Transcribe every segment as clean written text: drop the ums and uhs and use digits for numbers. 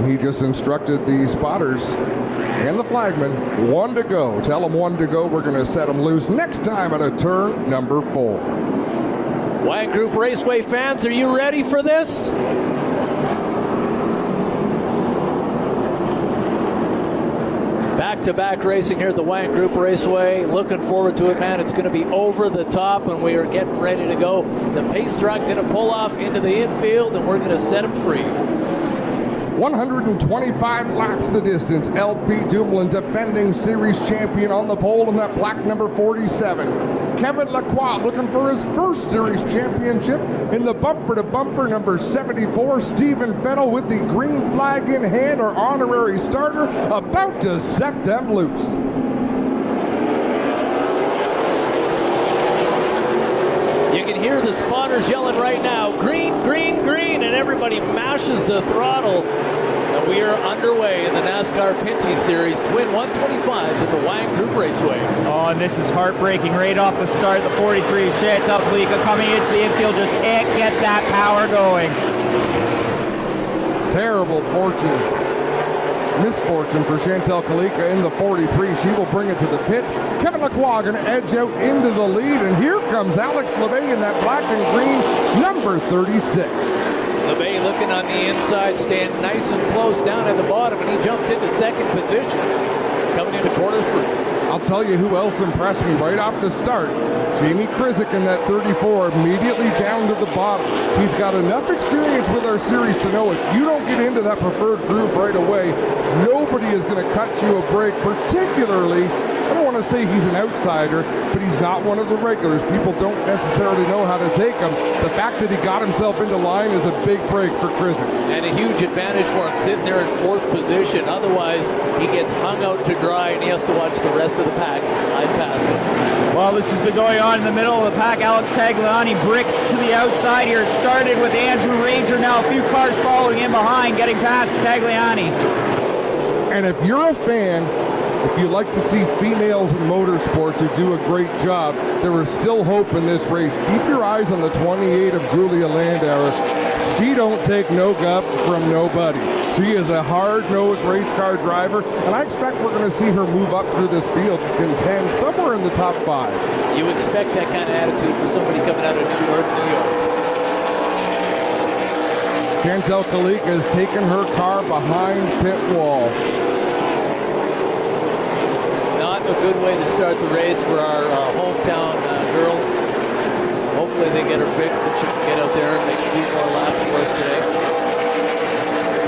And he just instructed the spotters and the flagman, 1 to go. Tell them 1 to go. We're going to set them loose next time at a turn number 4. Wyant Group Raceway fans, are you ready for this? Back-to-back racing here at the Wyant Group Raceway. Looking forward to it, man. It's going to be over the top, and we are getting ready to go. The pace truck going to pull off into the infield, and we're going to set him free. 125 laps the distance. LP Dumoulin, defending series champion, on the pole in that black number 47. Kevin Lacroix looking for his first series championship in the bumper-to-bumper number 74. Stephen Fennell with the green flag in hand, our honorary starter, about to set them loose. You can hear the spotters yelling right now, green, green, green, and everybody mashes the throttle. And we are underway in the NASCAR Pinty Series Twin 125s at the Wyant Group Raceway. Oh, and this is heartbreaking right off the start. The 43 Chantal Kalika coming into the infield, just can't get that power going. Terrible misfortune for Chantal Kalika in the 43. She will bring it to the pits. Kevin Lacroix going to edge out into the lead, and here comes Alex LeVay in that black and green number 36. LeVay looking on the inside, staying nice and close down at the bottom, and he jumps into second position, coming into quarter 3. I'll tell you who else impressed me right off the start. Jamie Krizik in that 34, immediately down to the bottom. He's got enough experience with our series to know if you don't get into that preferred groove right away, nobody is going to cut you a break, particularly, I don't want to say he's an outsider, but he's not one of the regulars. People don't necessarily know how to take him. The fact that he got himself into line is a big break for Krizik. And a huge advantage for him, sitting there in 4th position. Otherwise, he gets hung out to dry, and he has to watch the rest of the pack slide past him. Well, this has been going on in the middle of the pack. Alex Tagliani bricked to the outside here. It started with Andrew Ranger. Now a few cars following in behind, getting past Tagliani. And if you're a fan, if you like to see females in motorsports who do a great job, there is still hope in this race. Keep your eyes on the 28 of Julia Landauer. She don't take no guff from nobody. She is a hard-nosed race car driver, and I expect we're going to see her move up through this field and contend somewhere in the top 5. You expect that kind of attitude for somebody coming out of New York, New York. Chantal Kalika has taken her car behind pit wall. Not a good way to start the race for our hometown girl. Hopefully they get her fixed and she can get out there and make a few more laps for us today.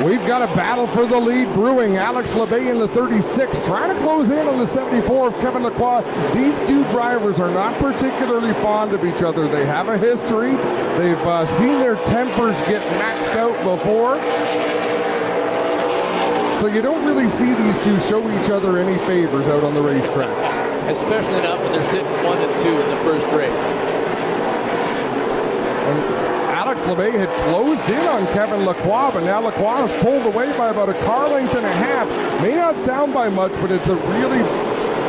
We've got a battle for the lead brewing. Alex LeVay in the 36 trying to close in on the 74 of Kevin Lacroix. These two drivers are not particularly fond of each other. They have a history. They've seen their tempers get maxed out before. So you don't really see these two show each other any favors out on the racetrack. Especially not when they're sitting 1 and 2 in the first race. And Alex LeVay had closed in on Kevin Lacroix, but now Lacroix is pulled away by about a car length and a half. May not sound by much, but it's a really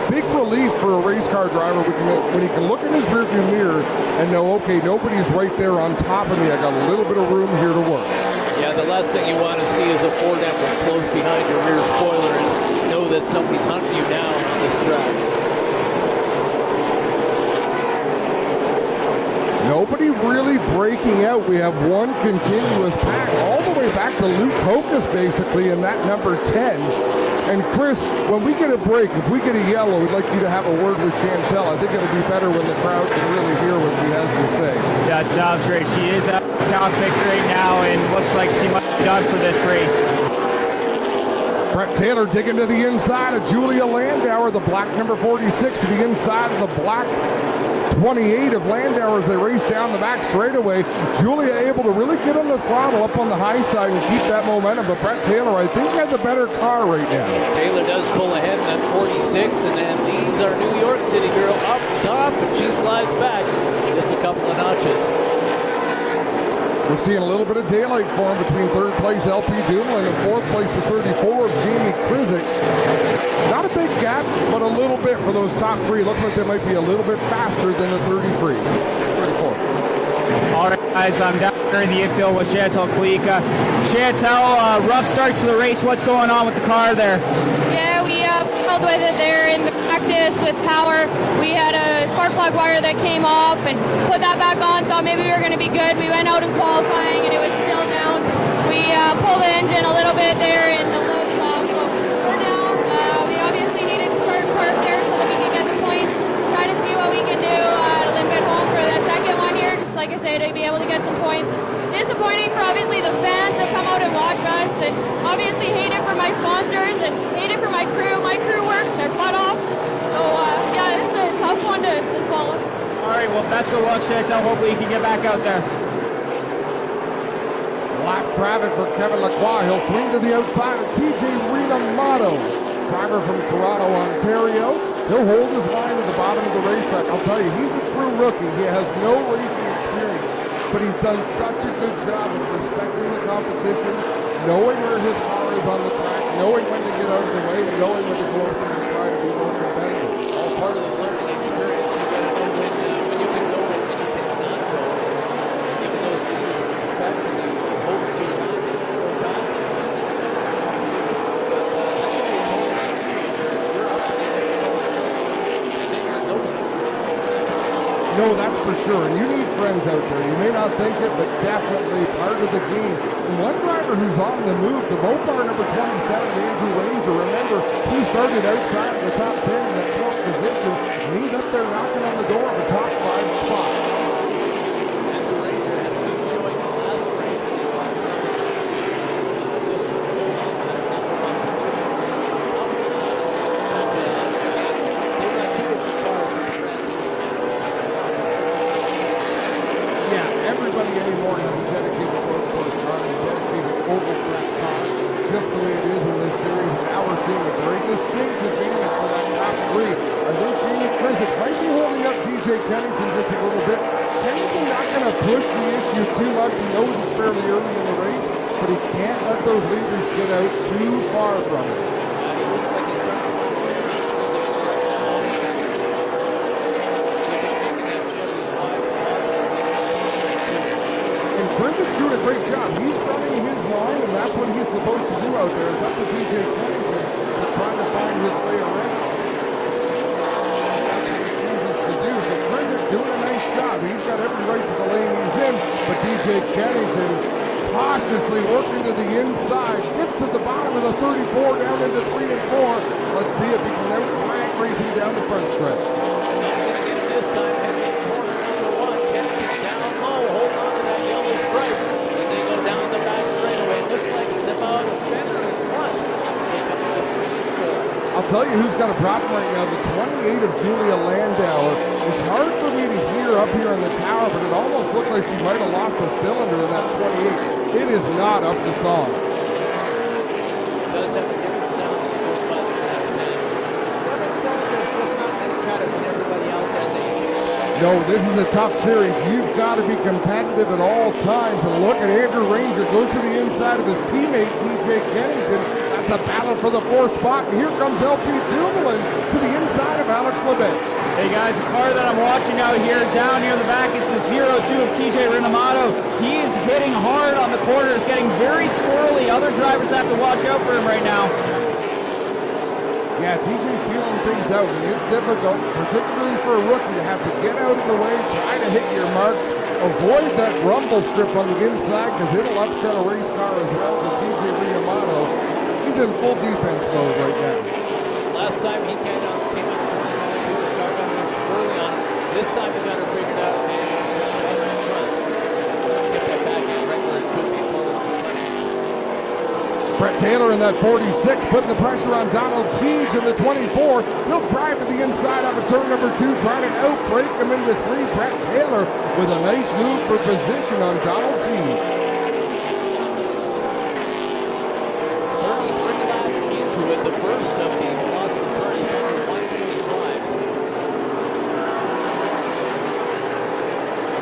big relief for a race car driver when he can look in his rearview mirror and know, okay, nobody's right there on top of me. I got a little bit of room here to work. Yeah, the last thing you want to see is a Ford emblem close behind your rear spoiler and know that somebody's hunting you down on this track. Nobody really breaking out. We have one continuous pack all the way back to Luke Hokus basically in that number 10. And Chris, when we get a break, if we get a yellow, we'd like you to have a word with Chantal. I think it'll be better when the crowd can really hear what she has to say. That sounds great. She is at the cockpit right now and looks like she might be done for this race. Brett Taylor digging to the inside of Julia Landauer, the black number 46 to the inside of the black 28 of Landauer as they race down the back straightaway. Julia able to really get on the throttle up on the high side and keep that momentum, but Brett Taylor, I think, has a better car right now. Taylor does pull ahead in that 46 and then leaves our New York City girl up top, and she slides back just a couple of notches. We're seeing a little bit of daylight for him between third place LP Dumoulin and fourth place the 34 of Jamie Krizik. Not a big gap, but a little bit for those top three. Looks like they might be a little bit faster than the 33. 34. All right, guys, I'm down here in the infield with Chantal Kuika. Chantal, rough start to the race. What's going on with the car there? Yeah, we struggled with it there in the practice with power. We had a spark plug wire that came off and put that back on, thought maybe we were going to be good. We went out in qualifying and it was still down. We pulled the engine a little bit there in the low top, so we're down. We obviously needed to start park there so that we could get the points. Try to see what we can do to then get home for the second one here. Just like I said, to be able to get some points. Disappointing for obviously the fans that come out and watch us, and obviously hate it for my sponsors and hate it for my crew. My crew works their butt off. So yeah, it's a tough one to swallow. All right, well, best of luck, Chantal. Hopefully you can get back out there. Lap traffic for Kevin Lacroix. He'll swing to the outside of TJ Renamato, driver from Toronto, Ontario. He'll hold his line at the bottom of the racetrack. I'll tell you, he's a true rookie. He has no racing experience, but he's done such a good job of respecting the competition, knowing where his car is on the track, knowing when to get out of the way, and knowing when to go up there and try to be more competitive. All part of the learning experience. You got to know when you can go and when you cannot go. Giving those leaders respect and you hope to not go past it. Because I think they told me, you're up in the and then you're nobody's. No, that's for sure. And you need friends out there. You may not think it, but definitely part of the game. And one driver who's on the move, the Mopar number 27, Andrew Ranger. Remember, he started outside of the top 10 in that 12th position, and he's up there knocking on the door of a top 5 spot. Andrew Ranger had a good showing in the last race. Just hold on to that number one position. They've got two different cars in the Grand Prix. Yeah, everybody anymore has a dedicated road course car, a dedicated oval track car, just the way it is in this series. And now we're seeing a very distinct advantage for that top 3. I think Jamie Krizik might be holding up DJ Kennington just a little bit. Kennington not going to push the issue too much. He knows it's fairly early in the race, but he can't let those leaders get out too far from him. He looks like he's trying to find a way around Krizik right now. Krizik making that sure these lives possible. And Krizik's doing a great job. He's running his line, and that's what he's supposed to do out there. It's up to DJ Kennington to try to find his way around. That's what he chooses to do. So Krizik doing a nice job. He's got every right to the lane he's in, but DJ Kennington cautiously working to the inside. Gets to the bottom of the 34, down into 3 and 4. Let's see if he can now drag racing down the front stretch. He's going to get it this time. Heading in corner number 1. Kennington down low. Hold on to that yellow stripe as they go down the back straightaway. Looks like he's about a fender in front. They come into 3 and 4. I'll tell you who's got a problem right now. The 28 of Julia Landau. It's hard for me to hear up here in the tower, but it almost looked like she might have lost a cylinder in that 28. It is not up to song. It does have a different sound as it goes by the grandstand. 7 cylinders just not going to cut it when everybody else has 8. No, this is a tough series. You've got to be competitive at all times. And look at Andrew Ranger. Goes to the inside of his teammate, DJ Kennington. That's a battle for the 4th spot. And here comes LP Dumoulin to the inside of Alex Lebet. Hey guys, the car that I'm watching out here down near the back is the 02 of TJ Renamato. He's hitting hard on the corners, getting very squirrely. Other drivers have to watch out for him right now. Yeah, TJ feeling things out, and it's difficult, particularly for a rookie, to have to get out of the way, try to hit your marks, avoid that rumble strip on the inside, because it'll upset a race car as well. So TJ Renamato, he's in full defense mode right now. Last time he came out of 22, the car got a little squirrely on him. This time he got it figured out and got it in front. Get that back in right where it should be for the front. Brett Taylor in that 46, putting the pressure on Donald Teague in the 24. He'll drive to the inside of a turn number 2, trying to outbreak him into 3. Brett Taylor with a nice move for position on Donald Teague. 33 laps into it, the first of the Boston Purdy 125s.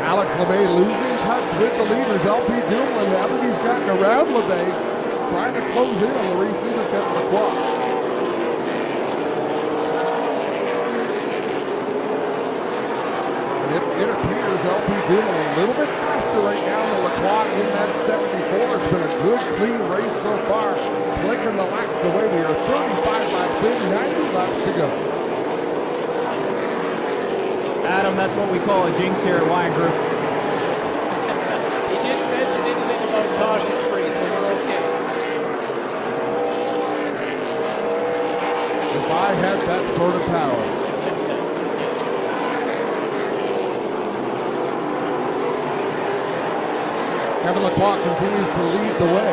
Alex Lebet losing touch with the leaders. LP Dumoulin, now that he's gotten around Lebet, trying to close in on the race leader, Kevin Lacroix. And it appears LP Dumoulin a little bit faster right now than Lacroix in that 74. It's been a good, clean race so far. Clicking the laps away. We are 35 laps in, 90 laps to go. Adam, that's what we call a jinx here at Wyant Group. He didn't mention anything about caution free, so we're okay. If I had that sort of power. Kevin Lacroix continues to lead the way.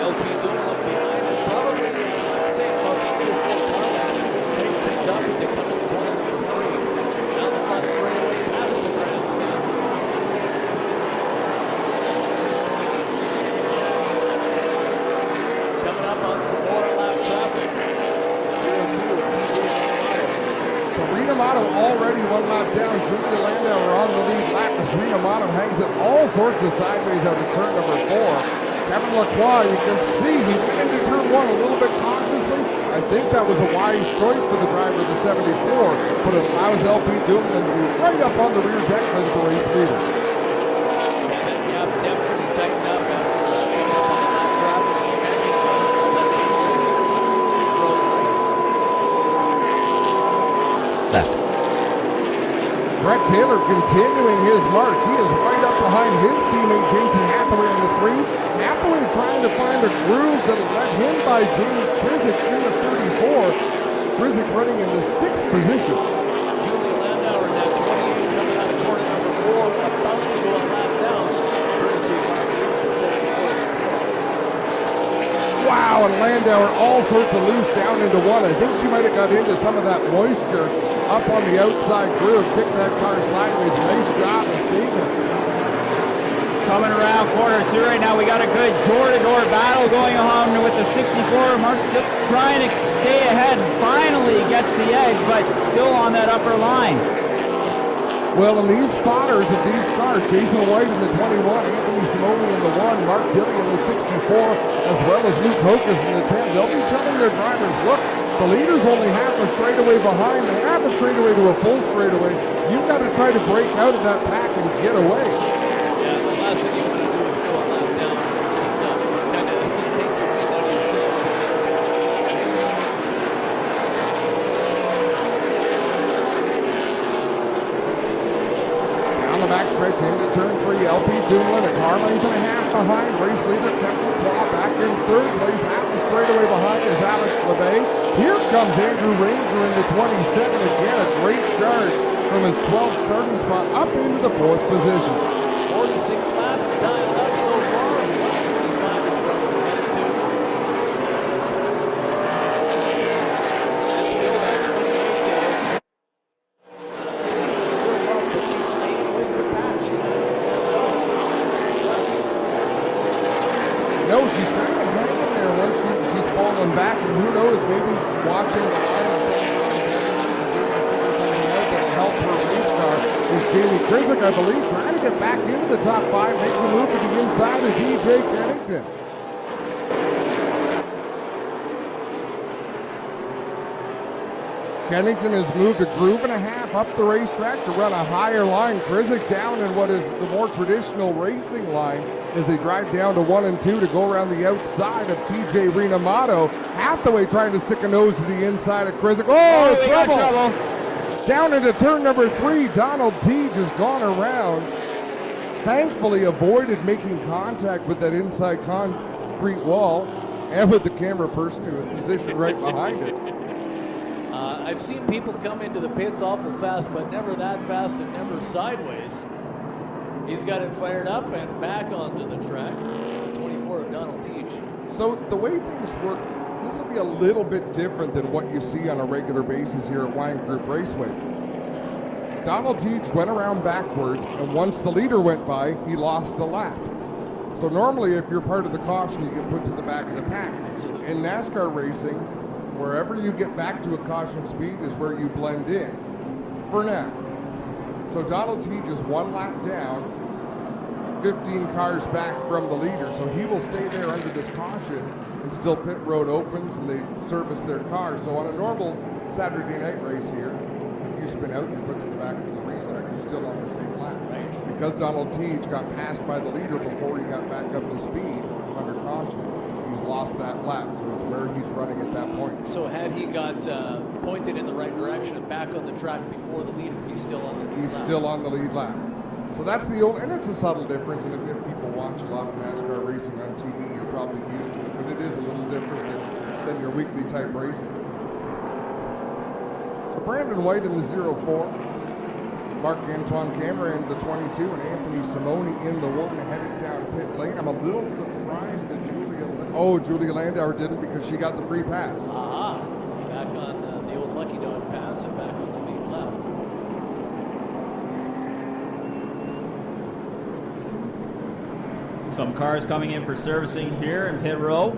LP Dumoulin behind him, probably saying about the 2 or 4 comments. Take things up as they come into corner number 3. Down the front straightaway past the grandstand. Coming up on some more lap traffic. 0-2 of TJ Rinomato. So Rinomato already 1 lap down. Julia Landauer on the lead lap as Rinomato hangs it all sorts of sideways out of turn number 4. Kevin Lacroix, you can see he went into turn 1 a little bit cautiously. I think that was a wise choice for the driver of the 74, but it allows LP Dumoulin to be right up on the rear deck of the race leader. Yeah, definitely tightened up after coming up on the lap traffic. You imagine that changes things throughout the race. Left. Brett Taylor continuing his march. He is right up behind his teammate Jason Hathaway in the 3. Hathaway trying to find a groove that'll let him by Jamie Krizik in the 34. Krizik running in the 6th position. Julie Landauer in that 28 coming out of corner number 4, about to go a lap down. Courtesy of the 74. Wow, and Landauer all sorts of loose down into 1. I think she might have got into some of that moisture up on the outside groove, kicked that car sideways. Nice job of saving it. Coming around corner 2 right now, we got a good door-to-door battle going on with the 64. Mark trying to stay ahead, finally gets the edge, but still on that upper line. Well, and these spotters of these cars, Jason White in the 21, Anthony Simoni in the 1, Mark Tilley in the 64, as well as Luke Hokus in the 10. They'll be telling their drivers, look, the leader's only half a straightaway behind, and half a straightaway to a full straightaway. You've got to try to break out of that pack and get away. Yeah, the last thing you want to do is go a lap down. It just kind of takes the wind out of your sails. Down the back stretch into turn 3, LP Dumoulin, a car length and a half behind. Race leader Kevin Lacroix back in 3rd place. Half the straightaway behind is Alex LeVay. Here comes Andrew Ranger in the 27. Again, a great charge from his 12th starting spot up into the 4th position. 46 laps dialed up so far. 125 is where we're headed to. And still that 28 there. It's a little rough, but she's staying with the pack. She's not getting left out. No, she's kind of hanging there once she's fallen back, and who knows, maybe watching the line of something else that'll help her race car is Jamie Krizik, I believe, trying to get back into the top 5, makes a move to the inside of DJ Kennington. Kennington has moved a groove and a half up the racetrack to run a higher line. Krizik down in what is the more traditional racing line as they drive down to 1 and 2 to go around the outside of TJ Rinomato. Hathaway trying to stick a nose to the inside of Krizik. Oh, trouble! Down into turn number 3, Donald Teague has gone around. Thankfully avoided making contact with that inside concrete wall and with the camera person who was positioned right behind it. I've seen people come into the pits awful fast, but never that fast and never sideways. He's got it fired up and back onto the track. 24 of Donald Teach. So the way things work, this will be a little bit different than what you see on a regular basis here at Wyant Group Raceway. Donald Teach went around backwards, and once the leader went by, he lost a lap. So normally if you're part of the caution, you get put to the back of the pack. Absolutely. In NASCAR racing, wherever you get back to a caution speed is where you blend in for now. So Donald Teach is 1 lap down, 15 cars back from the leader, so he will stay there under this caution until pit road opens and they service their cars. So on a normal Saturday night race here, if you spin out and you put to the back of the racetrack, you're still on the same lap. Right. Because Donald Teach got passed by the leader before he got back up to speed under caution, he's lost that lap, so it's where he's running at that point. So had he got pointed in the right direction and back on the track before the leader, he's still on the lead He's lap. still on the lead lap. So that's the old, and it's a subtle difference, and if people watch a lot of NASCAR racing on TV, you're probably used to it, but it is a little different than your weekly type racing. So Brandon White in the 04, Marc-Antoine Cameron in the 22, and Anthony Simoni in the 1 headed down pit lane. I'm a little surprised that Julia Landauer didn't, because she got the free pass. Aha. Back on the old Lucky Dog pass and back on the lead lap. Some cars coming in for servicing here in pit row.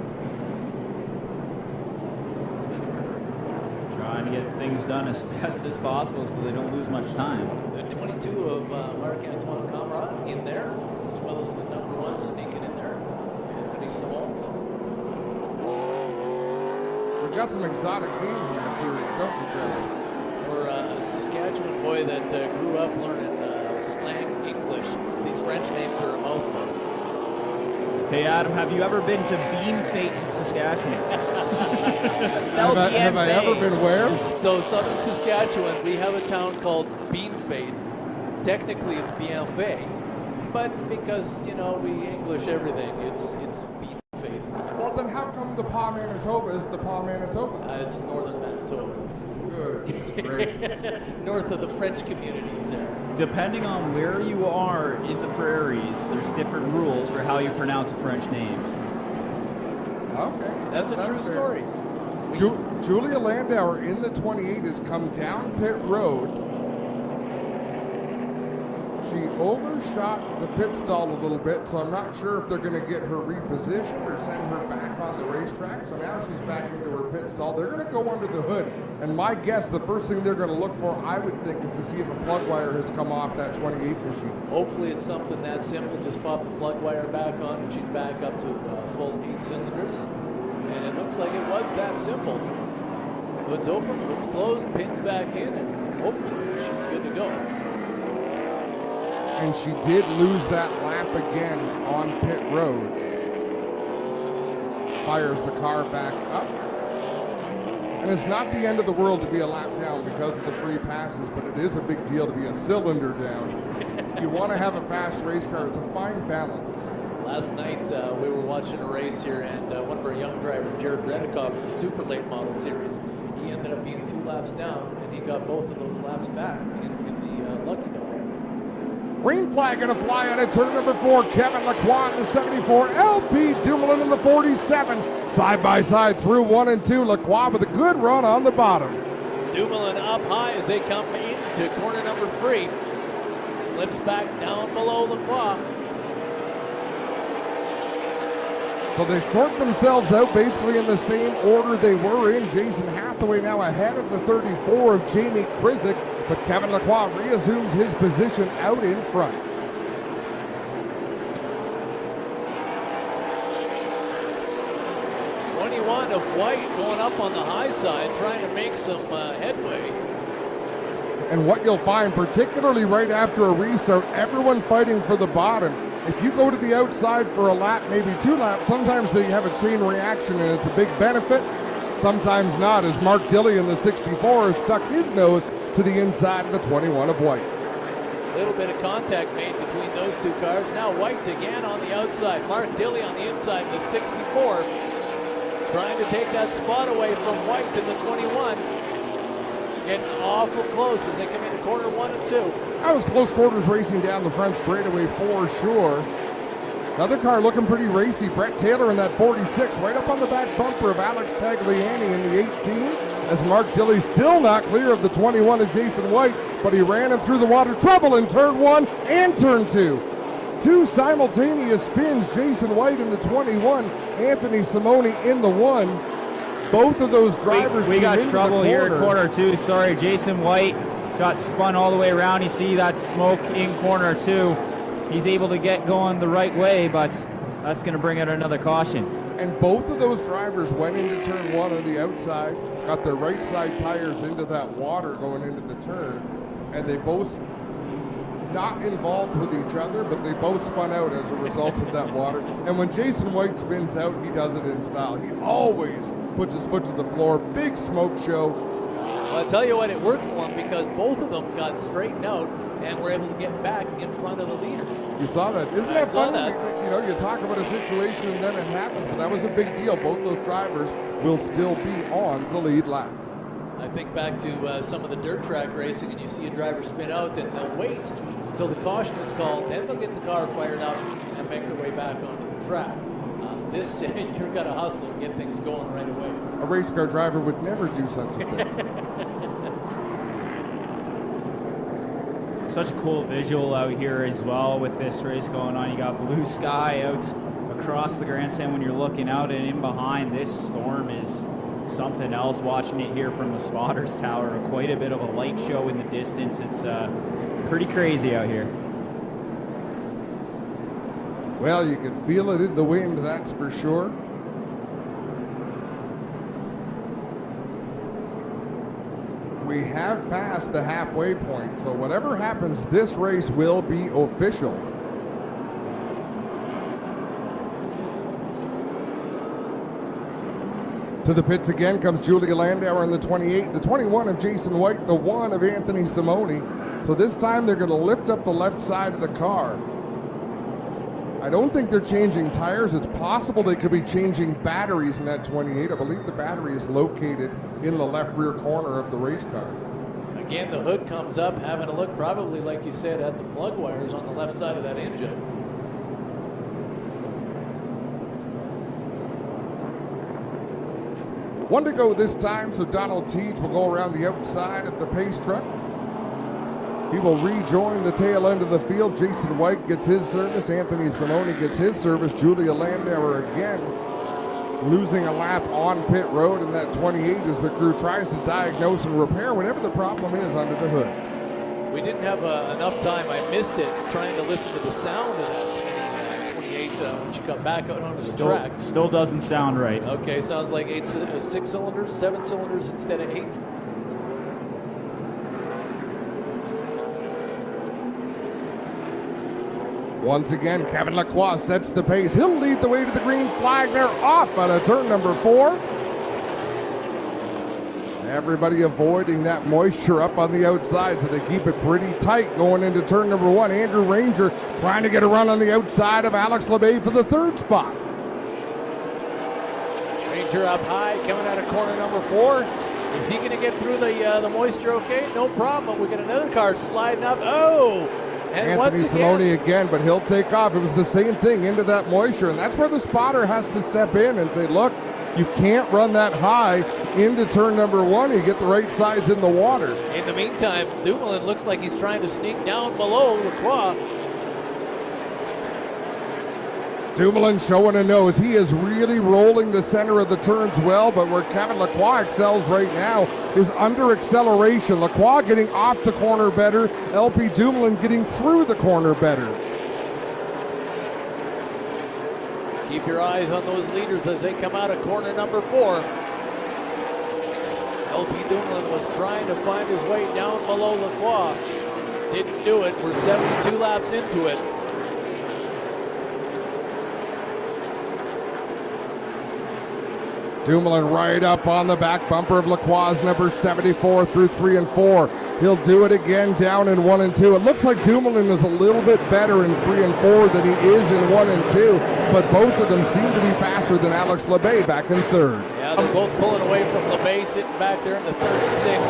Trying to get things done as fast as possible so they don't lose much time. The 22 of Marc-Antoine Cameron in there, as well as the number 1 sneaking in there, Anthony Simon. We've got some exotic names in the series, don't we, Trevor? For a Saskatchewan boy that grew up learning slang English, these French names are a mouthful. Hey Adam, have you ever been to Beanfate, Saskatchewan? Have I ever been where? So southern Saskatchewan, we have a town called Beanfate. Technically it's Bienfait, but because, we English everything, it's Beanfate. Well, then how come the Pas Manitoba is the Pas Manitoba? It's northern Manitoba. Goodness gracious. North of the French communities there. Depending on where you are in the prairies, there's different rules for how you pronounce a French name. Okay. That's a true fair. story. Julia Landauer in the 28 has come down pit road. She overshot the pit stall a little bit, so I'm not sure if they're going to get her repositioned or send her back on the racetrack. So now she's back into her pit stall. They're going to go under the hood. And my guess, the first thing they're going to look for, I would think, is to see if a plug wire has come off that 28 machine. Hopefully it's something that simple. Just pop the plug wire back on and she's back up to full 8 cylinders. And it looks like it was that simple. Hood's open, hood's closed, pins back in, and hopefully she's good to go. And she did lose that lap again on pit road. Fires the car back up. And it's not the end of the world to be a lap down because of the free passes, but it is a big deal to be a cylinder down. You want to have a fast race car. It's a fine balance. Last night we were watching a race here, and one of our young drivers, Jared Redikoff, in the Super Late Model Series, he ended up being 2 laps down, and he got both of those laps back in the Lucky Dog. Green flag going to fly out at turn number 4. Kevin Lacroix in the 74. LP Dumoulin in the 47. Side by side through 1 and 2. Lacroix with a good run on the bottom. Dumoulin up high as they come into corner number 3. Slips back down below Lacroix. So they sort themselves out basically in the same order they were in. Jason Hathaway now ahead of the 34 of Jamie Krizik, but Kevin Lacroix reassumes his position out in front. Of White going up on the high side, trying to make some headway. And what you'll find, particularly right after a restart, everyone fighting for the bottom. If you go to the outside for a lap, maybe 2 laps, sometimes they have a chain reaction and it's a big benefit. Sometimes not, as Mark Dilley in the 64 has stuck his nose to the inside of the 21 of White. A little bit of contact made between those 2 cars. Now White again on the outside. Mark Dilley on the inside in the 64. Trying to take that spot away from White in the 21. Getting awful close as they come into corner 1 and 2. That was close quarters racing down the front straightaway for sure. Another car looking pretty racy. Brett Taylor in that 46, right up on the back bumper of Alex Tagliani in the 18. As Mark Dilley still not clear of the 21 of Jason White, but he ran him through the water trouble in turn 1 and turn 2. 2 simultaneous spins, Jason White in the 21, Anthony Simoni in the 1. Both of those drivers we got into trouble the here at corner 2. Sorry, Jason White got spun all the way around. You see that smoke in corner 2. He's able to get going the right way, but that's going to bring out another caution. And both of those drivers went into turn 1 on the outside. got their right side tires into that water going into the turn, and they both not involved with each other, but they both spun out as a result of that water. And when Jason Wyant spins out, he does it in style. He always puts his foot to the floor. Big smoke show. Well, I'll tell you what, it worked for him because both of them got straightened out and were able to get back in front of the leader. You saw that. Isn't that funny? You know, you talk about a situation and then it happens, but that was a big deal. Both those drivers will still be on the lead lap. I think back to some of the dirt track racing, and you see a driver spin out and they'll wait until the caution is called, then they'll get the car fired up and make their way back onto the track. This, you've got to hustle and get things going right away. A race car driver would never do such a thing. Such a cool visual out here as well with this race going on. You got blue sky out across the grandstand when you're looking out, and in behind this storm is something else. Watching it here from the spotters tower, quite a bit of a light show in the distance. It's pretty crazy out here. Well, you can feel it in the wind, that's for sure. We have passed the halfway point, so whatever happens, this race will be official. To the pits again comes Julia Landauer in the 28, the 21 of Jason Wyant, the 1 of Anthony Simoni. So this time they're going to lift up the left side of the car. I don't think they're changing tires. It's possible they could be changing batteries in that 28. I believe the battery is located in the left rear corner of the race car. Again, the hood comes up, having a look probably, like you said, at the plug wires on the left side of that engine. One to go this time, so Donald Teach will go around the outside of the pace truck. He will rejoin the tail end of the field. Jason Wyant gets his service. Anthony Simoni gets his service. Julia Landauer again losing a lap on pit road in that 28 as the crew tries to diagnose and repair whatever the problem is under the hood. We didn't have enough time. I missed it trying to listen to the sound of that 28 when she got back out onto the track. Still doesn't sound right. Okay, sounds like 6 cylinders, 7 cylinders instead of 8. Once again, Kevin Lacroix sets the pace. He'll lead the way to the green flag. They're off out of turn number 4. Everybody avoiding that moisture up on the outside, so they keep it pretty tight going into turn number 1. Andrew Ranger trying to get a run on the outside of Alex LeBay for the 3rd spot. Ranger up high, coming out of corner number 4. Is he going to get through the moisture okay? No problem. We got another car sliding up. Oh! And Anthony Simoni again, but he'll take off. It was the same thing into that moisture, and that's where the spotter has to step in and say, look, you can't run that high into turn number 1. You get the right sides in the water. In the meantime, Dumoulin looks like he's trying to sneak down below Lacroix. Dumoulin showing a nose. He is really rolling the center of the turns well, but where Kevin Lacroix excels right now is under acceleration. Lacroix getting off the corner better, LP Dumoulin getting through the corner better. Keep your eyes on those leaders as they come out of corner number 4. LP Dumoulin was trying to find his way down below Lacroix. Didn't do it. We're 72 laps into it. Dumoulin right up on the back bumper of Lacroix, number 74 through 3 and 4. He'll do it again down in 1 and 2. It looks like Dumoulin is a little bit better in 3 and 4 than he is in 1 and 2, but both of them seem to be faster than Alex LeBay back in 3rd. Yeah, they're both pulling away from LeBay, sitting back there in the 36.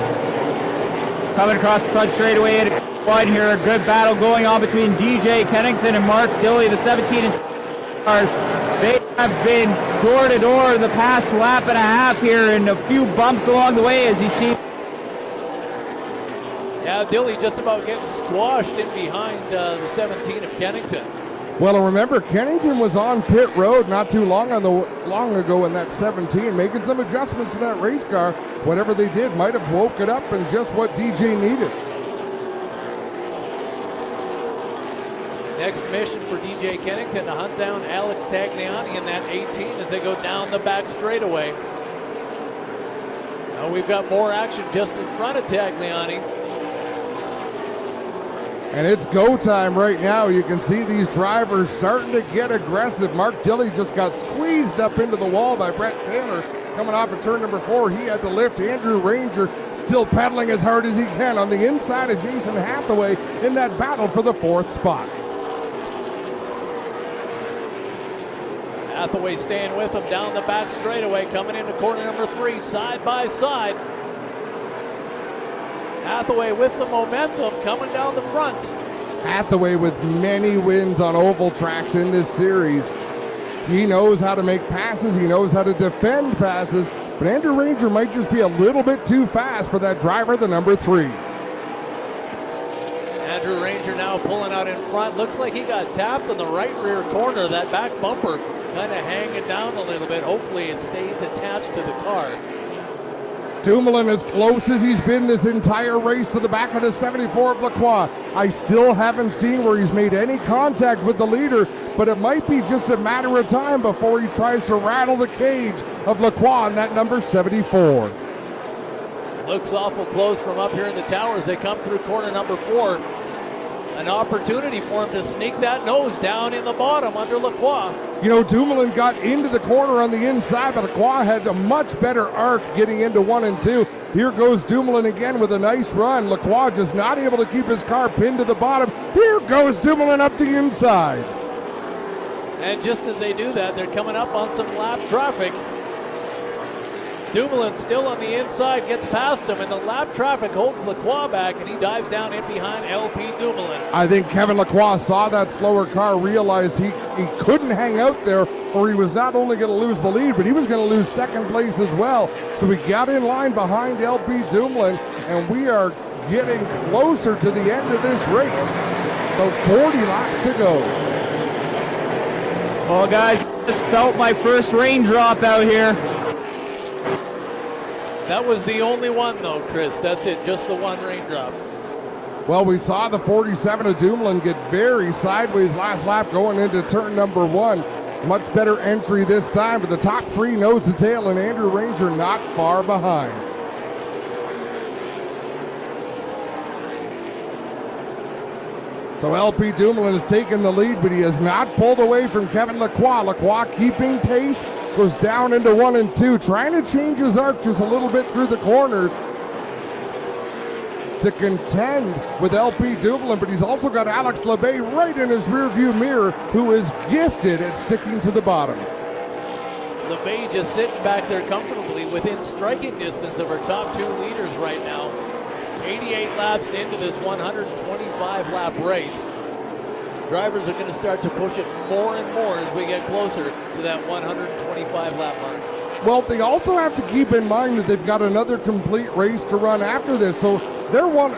Coming across the front straightaway at one here. A good battle going on between DJ Kennington and Mark Dilley, the 17 and cars. They have been door to door the past lap and a half here, and a few bumps along the way as you see. Yeah, Dilley just about getting squashed in behind the 17 of Kennington. Well, remember, Kennington was on pit road not too long ago in that 17, making some adjustments to that race car. Whatever they did might have woke it up and just what DJ needed. Next mission for DJ Kennington to hunt down Alex Tagliani in that 18 as they go down the back straightaway. Now we've got more action just in front of Tagliani. And it's go time right now. You can see these drivers starting to get aggressive. Mark Dilley just got squeezed up into the wall by Brett Taylor. Coming off of turn number 4, he had to lift. Andrew Ranger still pedaling as hard as he can on the inside of Jason Hathaway in that battle for the 4th spot. Hathaway staying with him down the back straightaway, coming into corner number 3, side by side. Hathaway with the momentum coming down the front. Hathaway with many wins on oval tracks in this series. He knows how to make passes, he knows how to defend passes, but Andrew Ranger might just be a little bit too fast for that driver, the number 3. Andrew Ranger now pulling out in front. Looks like he got tapped in the right rear corner. That back bumper kind of hanging down a little bit. Hopefully it stays attached to the car. Dumoulin as close as he's been this entire race to the back of the 74 of Lacroix. I still haven't seen where he's made any contact with the leader, but it might be just a matter of time before he tries to rattle the cage of Lacroix in that number 74. Looks awful close from up here in the towers. They come through corner number 4. An opportunity for him to sneak that nose down in the bottom under Lacroix. You know, Dumoulin got into the corner on the inside, but Lacroix had a much better arc getting into 1 and 2. Here goes Dumoulin again with a nice run. Lacroix just not able to keep his car pinned to the bottom. Here goes Dumoulin up the inside. And just as they do that, they're coming up on some lap traffic. Dumoulin still on the inside, gets past him, and the lap traffic holds Lacroix back, and he dives down in behind LP Dumoulin. I think Kevin Lacroix saw that slower car, realized he couldn't hang out there, or he was not only going to lose the lead, but he was going to lose second place as well. So we got in line behind LP Dumoulin, and we are getting closer to the end of this race. About 40 laps to go. Well, guys, just felt my first raindrop out here. That was the only one, though, Chris. That's it, just the one raindrop. Well, we saw the 47 of Dumoulin get very sideways last lap going into turn number 1. Much better entry this time, but the top 3 nose to tail, and Andrew Ranger not far behind. So LP Dumoulin has taken the lead, but he has not pulled away from Kevin Lacroix. Lacroix keeping pace, goes down into 1 and 2, trying to change his arc just a little bit through the corners to contend with LP Dumoulin, but he's also got Alex Labbe right in his rearview mirror, who is gifted at sticking to the bottom. Labbe just sitting back there comfortably within striking distance of our top 2 leaders right now. 88 laps into this 125 lap race. Drivers are going to start to push it more and more as we get closer to that 125 lap mark. Well, they also have to keep in mind that they've got another complete race to run after this, so they want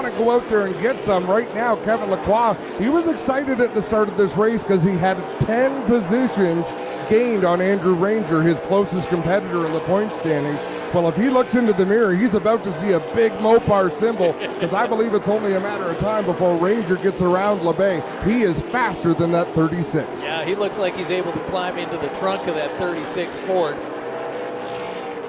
to go out there and get some. Right now, Kevin Lacroix, he was excited at the start of this race because he had 10 positions gained on Andrew Ranger, his closest competitor in the point standings. Well, if he looks into the mirror, he's about to see a big Mopar symbol, because I believe it's only a matter of time before Ranger gets around Labbe. He is faster than that 36. Yeah, he looks like he's able to climb into the trunk of that 36 Ford.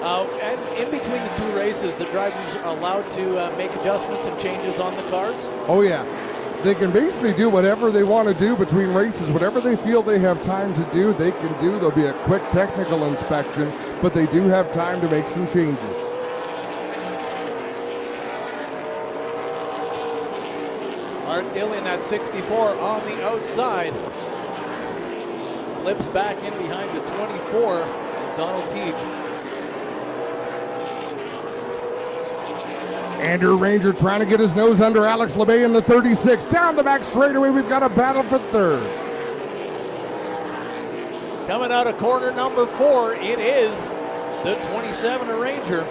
And in between the 2 races, the drivers are allowed to make adjustments and changes on the cars? Oh, yeah. They can basically do whatever they want to do between races. Whatever they feel they have time to do, they can do. There'll be a quick technical inspection, but they do have time to make some changes. Mark Dilley, that 64 on the outside. Slips back in behind the 24, Donald Teach. Andrew Ranger trying to get his nose under Alex Labbe in the 36. Down the back straightaway, we've got a battle for third. Coming out of corner number 4, it is the 27 Ranger.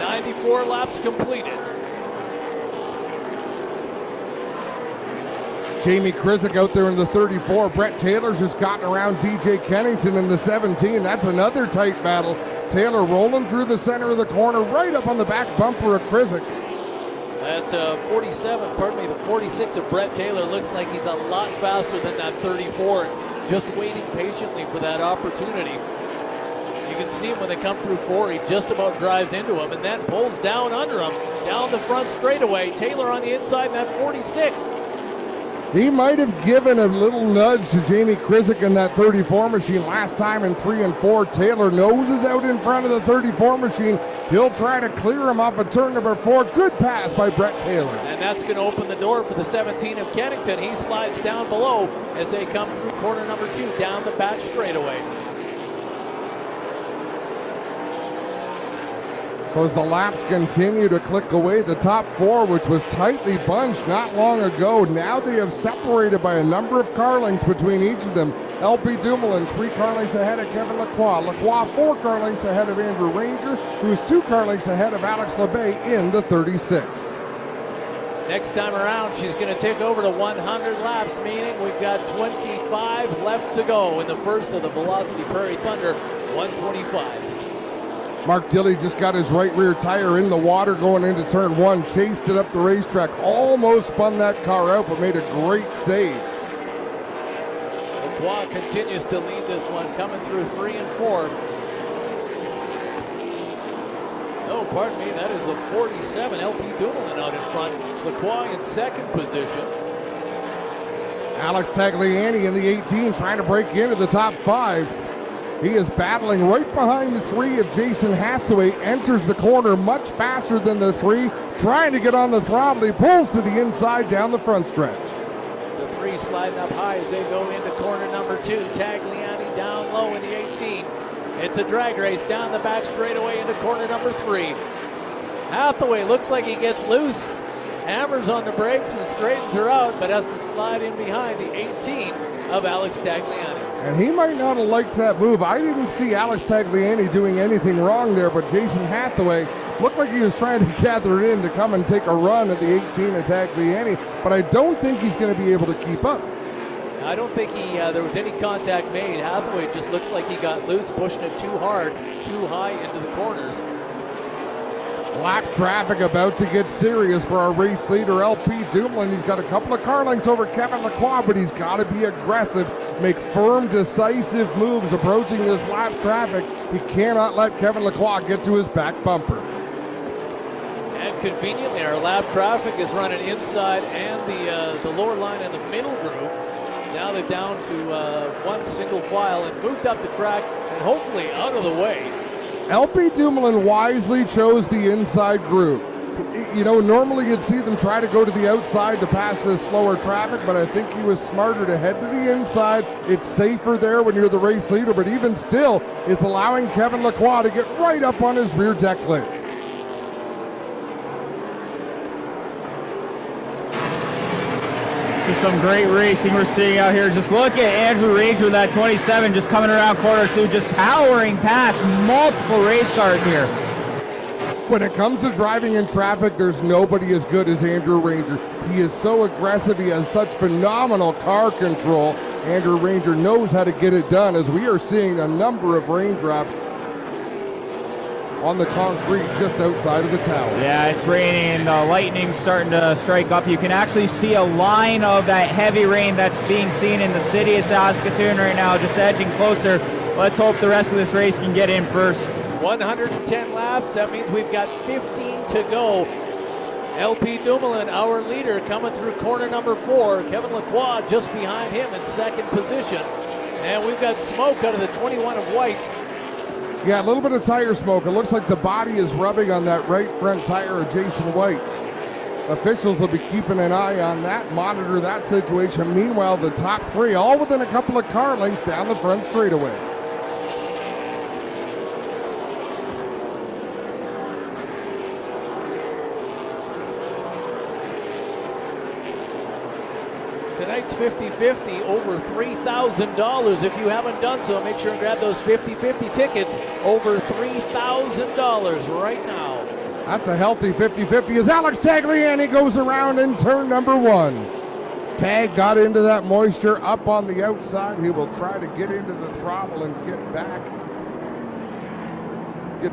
94 laps completed. Jamie Krizik out there in the 34. Brett Taylor's just gotten around DJ Kennington in the 17. That's another tight battle. Taylor rolling through the center of the corner, right up on the back bumper of Krizik. That the 46 of Brett Taylor looks like he's a lot faster than that 34, just waiting patiently for that opportunity. You can see him when they come through 4. He just about drives into him and then pulls down under him, down the front straightaway. Taylor on the inside in that 46. He might have given a little nudge to Jamie Krizik in that 34 machine last time in 3 and 4. Taylor noses out in front of the 34 machine. He'll try to clear him off of turn number 4. Good pass by Brett Taylor. And that's going to open the door for the 17 of Kennington. He slides down below as they come through corner number 2 down the back straightaway. So as the laps continue to click away, the top 4, which was tightly bunched not long ago, now they have separated by a number of car lengths between each of them. LP Dumoulin 3 car lengths ahead of Kevin Lacroix. Lacroix 4 car lengths ahead of Andrew Ranger, who is 2 car lengths ahead of Alex LeBay in the 36. Next time around, she's going to take over to 100 laps, meaning we've got 25 left to go in the first of the Velocity Prairie Thunder 125s. Mark Dilley just got his right rear tire in the water going into turn 1, chased it up the racetrack, almost spun that car out, but made a great save. Lacroix continues to lead this one, coming through 3 and 4. Oh, pardon me, that is a 47. LP Dumoulin out in front. Lacroix in second position. Alex Tagliani in the 18 trying to break into the top 5. He is battling right behind the 3 of Jason Hathaway, enters the corner much faster than the 3, trying to get on the throttle. He pulls to the inside down the front stretch. The 3 sliding up high as they go into corner number 2. Tagliani down low in the 18. It's a drag race down the back straightaway into corner number 3. Hathaway looks like he gets loose, hammers on the brakes and straightens her out, but has to slide in behind the 18 of Alex Tagliani. And he might not have liked that move. I didn't see Alex Tagliani doing anything wrong there, but Jason Hathaway looked like he was trying to gather it in to come and take a run at the 18 of Tagliani, but I don't think he's going to be able to keep up. I don't think there was any contact made. Hathaway just looks like he got loose, pushing it too hard, too high into the corners. Lap traffic about to get serious for our race leader, LP Dumoulin. He's got a couple of car lengths over Kevin Lacroix, but he's got to be aggressive, make firm, decisive moves approaching this lap traffic. He cannot let Kevin Lacroix get to his back bumper. And conveniently, our lap traffic is running inside and the lower line in the middle groove. Now they're down to one single file and moved up the track and hopefully out of the way. LP Dumoulin wisely chose the inside groove. You know, normally you'd see them try to go to the outside to pass this slower traffic, but I think he was smarter to head to the inside. It's safer there when you're the race leader, but even still, it's allowing Kevin Lacroix to get right up on his rear deck lid. This is some great racing we're seeing out here. Just look at Andrew Ranger, that 27, just coming around corner 2, just powering past multiple race cars here. When it comes to driving in traffic, there's nobody as good as Andrew Ranger. He is so aggressive. He has such phenomenal car control. Andrew Ranger knows how to get it done, as we are seeing a number of raindrops on the concrete just outside of the tower. Yeah, it's raining and the lightning's starting to strike up. You can actually see a line of that heavy rain that's being seen in the city of Saskatoon right now, just edging closer. Let's hope the rest of this race can get in first. 110 laps, that means we've got 15 to go. LP Dumoulin, our leader, coming through corner number 4. Kevin Lacroix just behind him in second position. And we've got smoke out of the 21 of Wyant. Yeah, a little bit of tire smoke. It looks like the body is rubbing on that right front tire of Jason Wyant. Officials will be keeping an eye on that, monitor that situation. Meanwhile, the top 3 all within a couple of car lengths down the front straightaway. Tonight's 50-50, over $3,000. If you haven't done so, make sure and grab those 50-50 tickets. Over $3,000 right now. That's a healthy 50-50 as Alex Tagliani goes around in turn number 1. Tag got into that moisture up on the outside. He will try to get into the throttle and get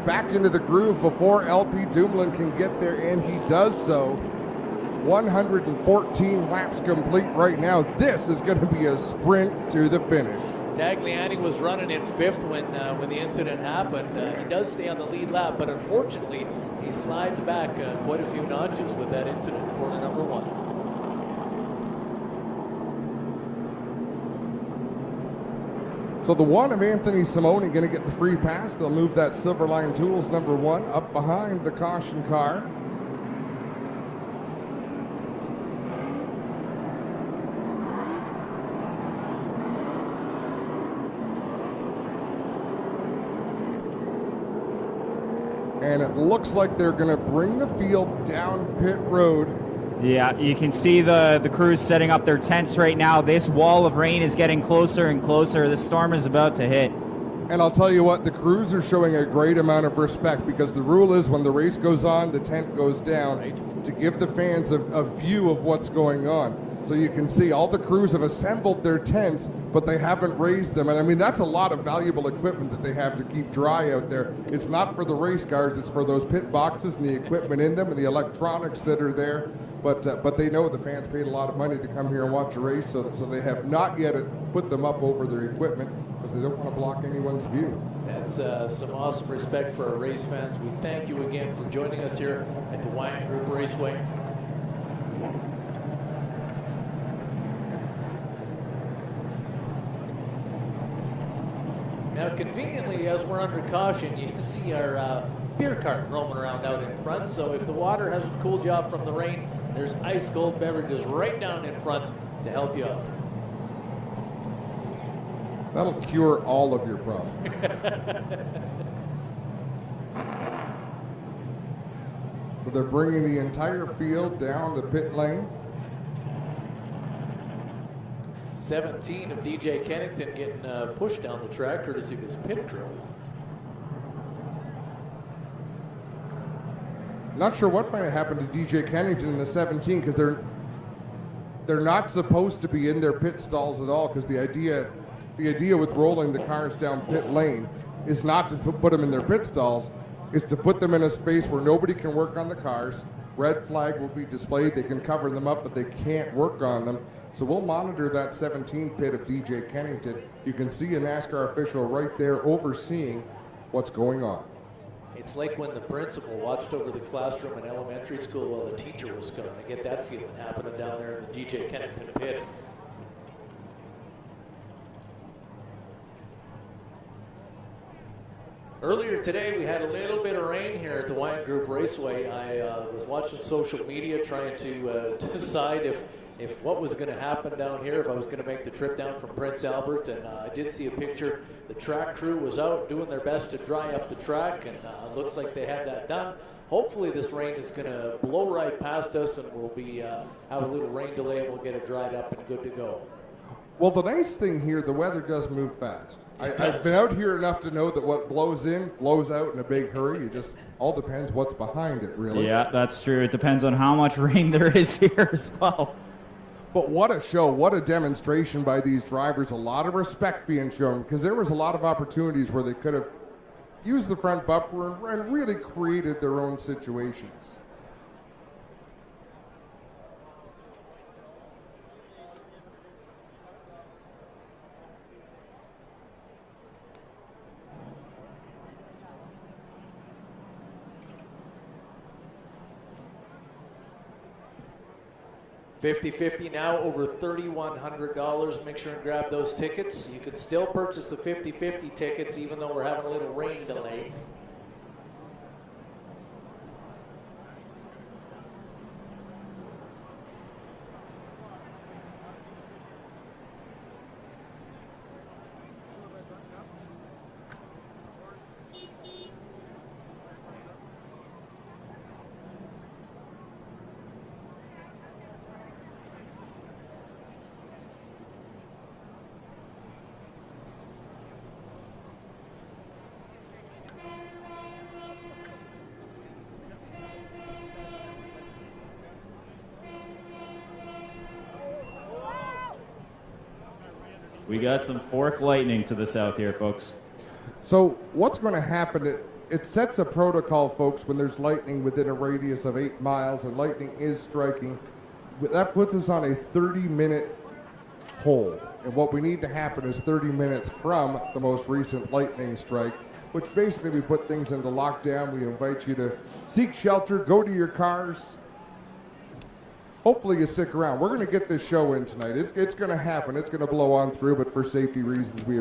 back into the groove before LP Dumoulin can get there, and he does so. 114 laps complete right now. This is going to be a sprint to the finish. Tagliani was running in 5th when the incident happened. He does stay on the lead lap, but unfortunately, he slides back quite a few notches with that incident in corner number 1. So the one of Anthony Simone going to get the free pass. They'll move that Silverline Tools number 1 up behind the caution car. And it looks like they're going to bring the field down pit road. Yeah, you can see the crews setting up their tents right now. This wall of rain is getting closer and closer. The storm is about to hit. And I'll tell you what, the crews are showing a great amount of respect, because the rule is when the race goes on, the tent goes down, right, to give the fans a view of what's going on. So you can see all the crews have assembled their tents, but they haven't raised them. And I mean, that's a lot of valuable equipment that they have to keep dry out there. It's not for the race cars, it's for those pit boxes and the equipment in them and the electronics that are there. But they know the fans paid a lot of money to come here and watch a race, so they have not yet put them up over their equipment because they don't want to block anyone's view. That's some awesome respect for our race fans. We thank you again for joining us here at the Wyant Group Raceway. Now, conveniently, as we're under caution, you see our beer cart roaming around out in front. So if the water hasn't cooled you off from the rain, there's ice cold beverages right down in front to help you out. That'll cure all of your problems. So they're bringing the entire field down the pit lane. 17 of DJ Kennington getting pushed down the track courtesy of his pit crew. Not sure what might have happened to DJ Kennington in the 17, because they're not supposed to be in their pit stalls at all, because the idea with rolling the cars down pit lane is not to put them in their pit stalls, is to put them in a space where nobody can work on the cars. Red flag will be displayed. They can cover them up, but they can't work on them. So we'll monitor that 17 pit of DJ Kennington. You can see a NASCAR official right there overseeing what's going on. It's like when the principal watched over the classroom in elementary school while the teacher was gone. I get that feeling happening down there in the DJ Kennington pit. Earlier today, we had a little bit of rain here at the Wyant Group Raceway. I was watching social media trying to decide if what was going to happen down here, if I was going to make the trip down from Prince Albert, and I did see a picture. The track crew was out doing their best to dry up the track, and looks like they had that done. Hopefully this rain is going to blow right past us, and we'll be have a little rain delay, and we'll get it dried up and good to go. Well, the nice thing here, the weather does move fast. I've been out here enough to know that what blows in, blows out in a big hurry. It just all depends what's behind it, really. Yeah, that's true. It depends on how much rain there is here as well. But what a show, what a demonstration by these drivers. A lot of respect being shown, because there was a lot of opportunities where they could have used the front bumper and really created their own situations. $50-50 now, over $3,100. Make sure and grab those tickets. You can still purchase the 50-50 tickets even though we're having a little rain delay. We got some fork lightning to the south here, folks. So what's going to happen it sets a protocol, folks, when there's lightning within a radius of 8 miles and lightning is striking. That puts us on a 30-minute hold. And what we need to happen is 30 minutes from the most recent lightning strike, which basically we put things into lockdown. We invite you to seek shelter, go to your cars. Hopefully you stick around. We're going to get this show in tonight. It's going to happen. It's going to blow on through, but for safety reasons, we